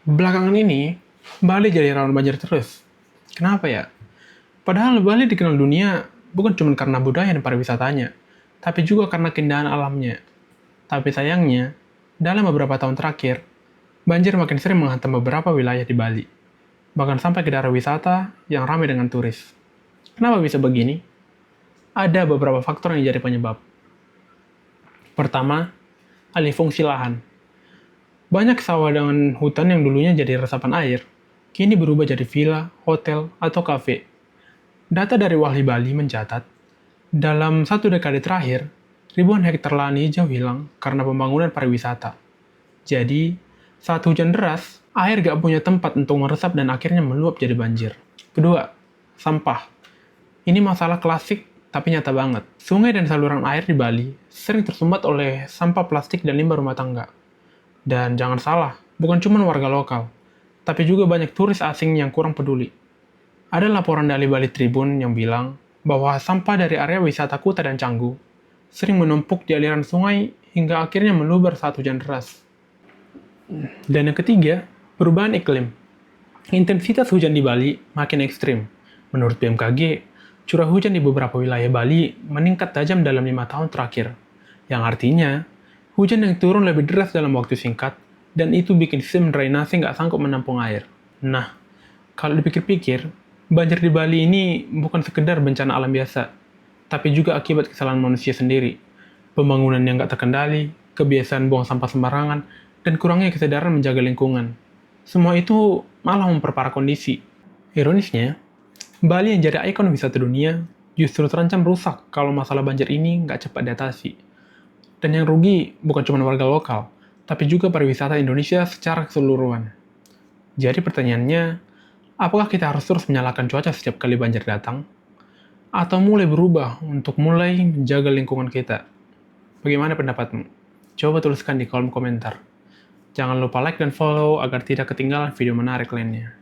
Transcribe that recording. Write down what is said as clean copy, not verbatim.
Belakangan ini, Bali jadi rawan banjir terus. Kenapa ya? Padahal Bali dikenal dunia bukan cuma karena budaya dan pariwisatanya, tapi juga karena keindahan alamnya. Tapi sayangnya, dalam beberapa tahun terakhir, banjir makin sering menghantam beberapa wilayah di Bali. Bahkan sampai ke daerah wisata yang ramai dengan turis. Kenapa bisa begini? Ada beberapa faktor yang jadi penyebab. Pertama, alih fungsi lahan. Banyak sawah dengan hutan yang dulunya jadi resapan air, kini berubah jadi villa, hotel, atau kafe. Data dari Wahli Bali mencatat, dalam 1 dekade terakhir, ribuan hektar lahan hijau hilang karena pembangunan pariwisata. Jadi, saat hujan deras, air gak punya tempat untuk meresap dan akhirnya meluap jadi banjir. Kedua, sampah. Ini masalah klasik tapi nyata banget. Sungai dan saluran air di Bali sering tersumbat oleh sampah plastik dan limbah rumah tangga. Dan jangan salah, bukan cuma warga lokal, tapi juga banyak turis asing yang kurang peduli. Ada laporan dari Bali Tribun yang bilang bahwa sampah dari area wisata Kuta dan Canggu sering menumpuk di aliran sungai hingga akhirnya meluber saat hujan deras. Dan yang ketiga, perubahan iklim. Intensitas hujan di Bali makin ekstrim. Menurut BMKG, curah hujan di beberapa wilayah Bali meningkat tajam dalam 5 tahun terakhir. Yang artinya, hujan yang turun lebih deras dalam waktu singkat, dan itu bikin sistem drainase nggak sanggup menampung air. Nah, kalau dipikir-pikir, banjir di Bali ini bukan sekedar bencana alam biasa, tapi juga akibat kesalahan manusia sendiri. Pembangunan yang nggak terkendali, kebiasaan buang sampah sembarangan, dan kurangnya kesadaran menjaga lingkungan. Semua itu malah memperparah kondisi. Ironisnya, Bali yang jadi ikon wisata dunia justru terancam rusak kalau masalah banjir ini nggak cepat diatasi. Dan yang rugi bukan cuma warga lokal, tapi juga pariwisata Indonesia secara keseluruhan. Jadi pertanyaannya, apakah kita harus terus menyalahkan cuaca setiap kali banjir datang? Atau mulai berubah untuk mulai menjaga lingkungan kita? Bagaimana pendapatmu? Coba tuliskan di kolom komentar. Jangan lupa like dan follow agar tidak ketinggalan video menarik lainnya.